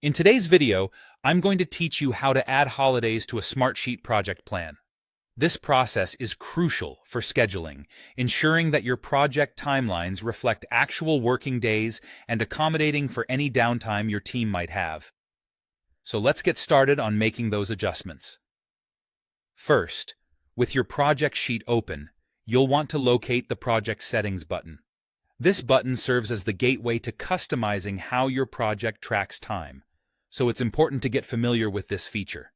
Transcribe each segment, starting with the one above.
In today's video, I'm going to teach you how to add holidays to a Smartsheet project plan. This process is crucial for scheduling, ensuring that your project timelines reflect actual working days and accommodating for any downtime your team might have. So let's get started on making those adjustments. First, with your project sheet open, you'll want to locate the Project Settings button. This button serves as the gateway to customizing how your project tracks time, so it's important to get familiar with this feature.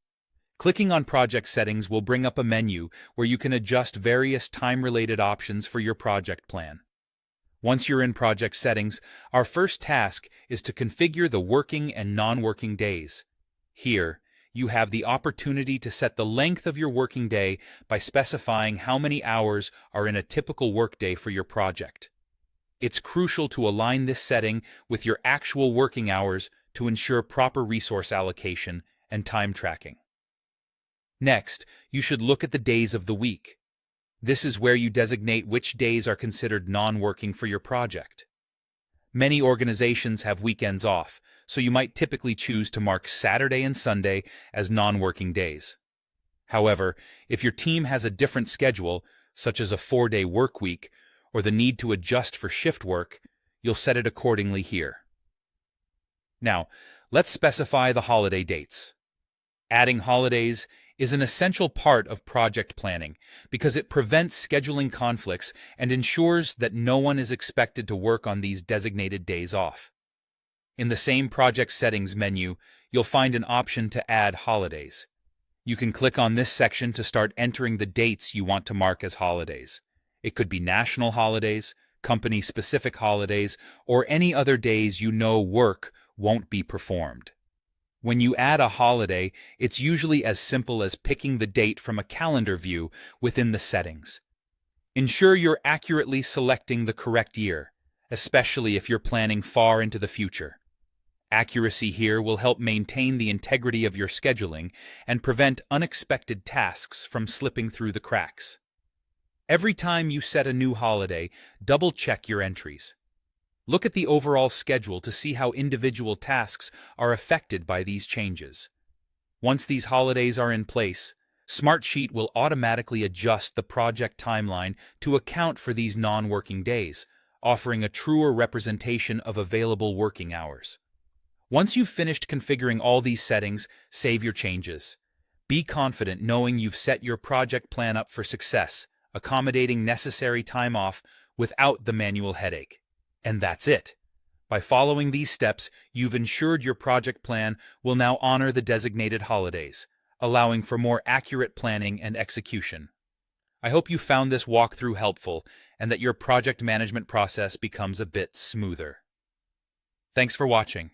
Clicking on Project Settings will bring up a menu where you can adjust various time-related options for your project plan. Once you're in Project Settings, our first task is to configure the working and non-working days. Here, you have the opportunity to set the length of your working day by specifying how many hours are in a typical workday for your project. It's crucial to align this setting with your actual working hours to ensure proper resource allocation and time tracking. Next, you should look at the days of the week. This is where you designate which days are considered non-working for your project. Many organizations have weekends off, so you might typically choose to mark Saturday and Sunday as non-working days. However, if your team has a different schedule, such as a 4-day work week, or the need to adjust for shift work, you'll set it accordingly here. Now, let's specify the holiday dates. Adding holidays is an essential part of project planning because it prevents scheduling conflicts and ensures that no one is expected to work on these designated days off. In the same Project Settings menu, you'll find an option to add holidays. You can click on this section to start entering the dates you want to mark as holidays. It could be national holidays, company-specific holidays, or any other days you know work won't be performed. When you add a holiday, it's usually as simple as picking the date from a calendar view within the settings. Ensure you're accurately selecting the correct year, especially if you're planning far into the future. Accuracy here will help maintain the integrity of your scheduling and prevent unexpected tasks from slipping through the cracks. Every time you set a new holiday, double-check your entries. Look at the overall schedule to see how individual tasks are affected by these changes. Once these holidays are in place, Smartsheet will automatically adjust the project timeline to account for these non-working days, offering a truer representation of available working hours. Once you've finished configuring all these settings, save your changes. Be confident knowing you've set your project plan up for success, accommodating necessary time off without the manual headache. And that's it. By following these steps, you've ensured your project plan will now honor the designated holidays, allowing for more accurate planning and execution. I hope you found this walkthrough helpful and that your project management process becomes a bit smoother. Thanks for watching.